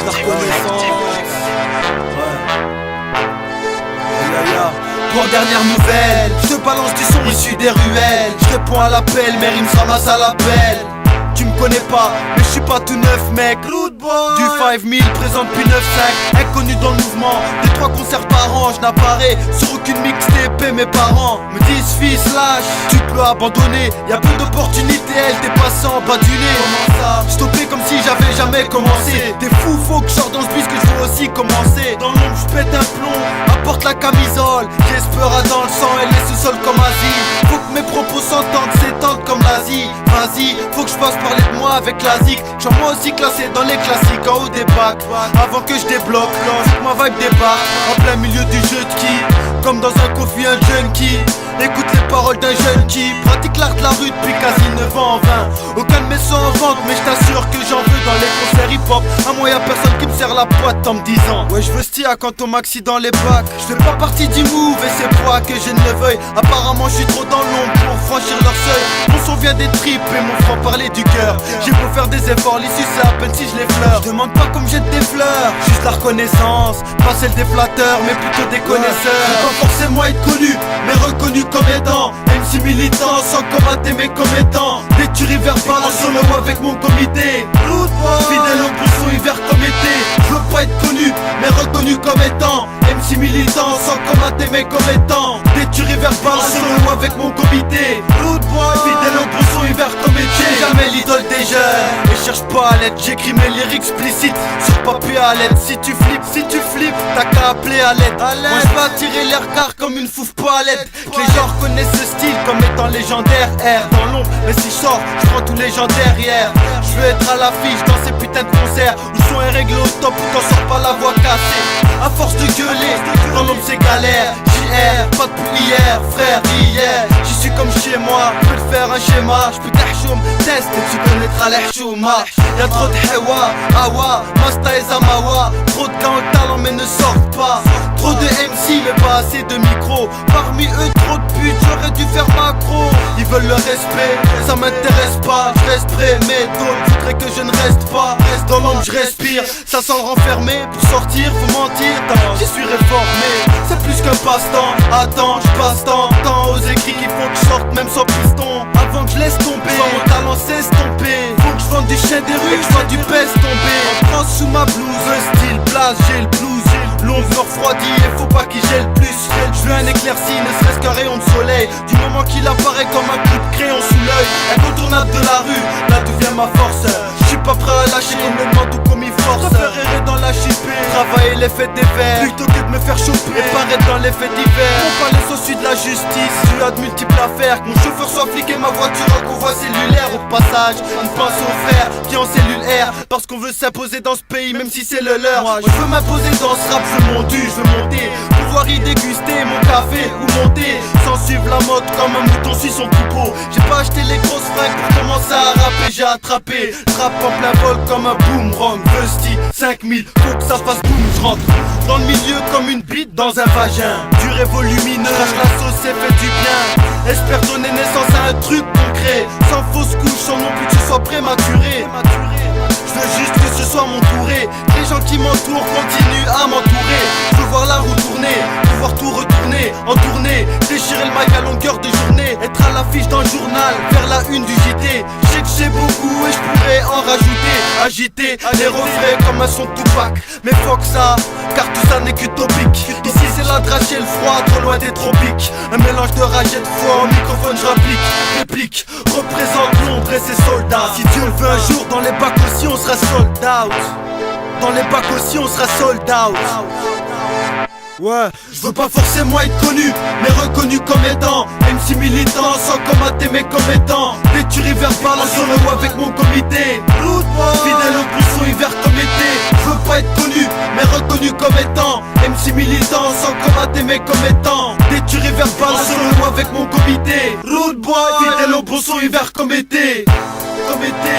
reconnaissance. Pour dernière nouvelle, je te balance du son issu des ruelles. Je réponds à l'appel, mes rimes se ramassent à l'appel. Tu me connais pas, mais je suis pas tout neuf mec. Du 5000 présent depuis 9-5. Inconnu dans le mouvement, des 3 concerts par an. Je n'apparais sur aucune mixtape et mes parents me disent fils lâche, tu peux abandonner. Y'a peu d'opportunités, elle t'es passé en bas du nez. Comment ça? Stoppé comme si j'avais jamais commencé. T'es fou, faut que je sorte dans ce bus que je veux aussi commencer. Dans l'ombre je pète un plomb, apporte la camisole. J'espère dans le sang, elle est sous-sol comme Asie. Faut que mes propos s'entendent, s'étendent comme l'Asie. Vas-y, faut que je fasse parler de moi avec la zik. J'suis moi aussi classé dans les classiques en haut des bacs. Avant que je débloque, faut que ma vibe débarque en plein milieu du jeu de qui. Comme dans un coffee, un junkie. Écoute les paroles d'un jeune qui pratique l'art de la rue depuis quasi 9 ans en vain. Aucun de mes sons en vente, mais je t'assure que j'en veux dans les concerts hip-hop. À moi y'a personne qui me serre la poite en me disant ouais je veux stia quand au maxi dans les bacs. Je fais pas partie du move et c'est pas que je ne le veuille. Apparemment je suis trop dans l'ombre pour franchir leur seuil. Mon son vient des tripes et mon franc parler du cœur. J'ai beau faire des efforts, l'issue c'est à peine si je les fleurs. Je demande pas comme jette des fleurs, juste la reconnaissance. Pas celle des flatteurs mais plutôt des connaisseurs. Pas forcément être connu, mais reconnu comme aidant. MC militant, sans combattre mes commettants. Des tueries verbales en solo avec mon comité. Fidèle au pousson hiver comme été. Je veux pas être connu, mais reconnu comme étant MC militant, sans combattre mes commettants. Des tueries verbales en solo avec mon comité. Fidèle au pousson hiver comme été. J'ai jamais l'idole des jeunes et cherche pas à l'aide. J'écris mes lyrics explicites sur papier à l'aide. Si tu flippes, t'as qu'à appeler à l'aide. Moi je vais attirer l'air car comme une fouf pas à l'aide. Que les gens reconnaissent ce style comme étant légendaire. R dans l'ombre, mais si je sors, je prends tous les gens derrière. Je veux être à l'affiche dans ces putains de concerts où le son est réglé au top, où t'en sors pas la voix cassée. À force de gueuler, dans l'ombre c'est galère. JR, pas depuis hier, frère, hier. J'y suis comme chez moi, je peux te faire un schéma. Je peux t'achchoum, test et tu connaîtras l'achchouma. Y'a trop de hewa, awa, masta et zamawa. Trop de gars en talent mais ne sortent pas. Trop de MC mais pas assez de micros. Parmi eux trop de putes, j'aurais dû faire macro. Ils veulent le respect, ça m'intéresse pas. Je reste prêt mais d'autres voudraient que je ne reste pas. Reste dans l'ombre, je respire, ça sent le renfermer. Pour sortir, faut mentir, j'y suis réformé. C'est plus qu'un passe-temps, attends, je passe temps aux écrits qui font que je sorte même sans piston. Avant que je laisse tomber, sans mon talent s'estomper. Faut que je vende du chien des rues, que je vois du pèse tomber. En France sous ma blouse, un style place, j'ai le blues. L'ombre me refroidit et faut pas qu'il gèle plus. Je veux un éclairci, ne serait-ce qu'un rayon de soleil. Du moment qu'il apparaît comme un coup de crayon sous l'œil. Incontournable de la rue, là d'où vient ma force. Je suis pas prêt à lâcher, on me demande où qu'on m'y force. Préfère errer dans la chipée, travailler les fêtes des verts, plutôt que de me faire choper et paraître dans les faits divers. On parlait au-dessus de la justice, tu as de multiples affaires. Que mon chauffeur soit fliqué, ma voiture en convoi cellulaire. Au passage, on pense aux frères qui en cellule R. Parce qu'on veut s'imposer dans ce pays, même si c'est le leur. Moi je veux m'imposer dans ce rap, je veux monter, je veux monter. Pouvoir y déguster mon café ou monter. Sans suivre la mode comme un mouton suit son troupeau. J'ai pas acheté les grosses fringues pour commencer à rapper. J'ai attrapé le rap en plein vol comme un boomerang. Vesti 5000, faut que ça fasse boum. Je rentre dans le milieu comme une bite dans un vagin. Dur et volumineux, la sauce et fait du bien. Espère donner naissance à un truc concret. Sans fausse couche, sans non plus que ce soit prématuré. Je veux juste que ce soit mon touré. Les gens qui m'entourent continuent à m'entourer. Je veux voir la roue tourner, pouvoir tout retourner en tournée. Déchirer le mic à longueur de journée. Être à l'affiche dans le journal, faire la une du JT. Je sais que j'ai beaucoup et je pourrais en rajouter. Agiter les refrains comme un son de Tupac. Mais fuck ça, car tout ça n'est qu'utopique. Ici c'est la drache et le froid, trop loin des tropiques. Un mélange de rage et de foi, en microphone je réplique. Représente l'ombre et ses soldats. Si Dieu le veut un jour, dans les bacs aussi on sera sold out. Dans les bacs aussi on sera sold out. Ouais, je veux pas forcément être connu, mais reconnu comme aidant. MC militant, sans combattre mes commettants. Des tueries verbales en solo avec mon comité. Fidèle au pousson hiver comme été. Je veux pas être connu, mais reconnu comme étant MC militant, sans combattre mes commettants. Des tueries verbales en solo avec mon comité. Rude boy, fidèle au pousson hiver comme été. Comme été.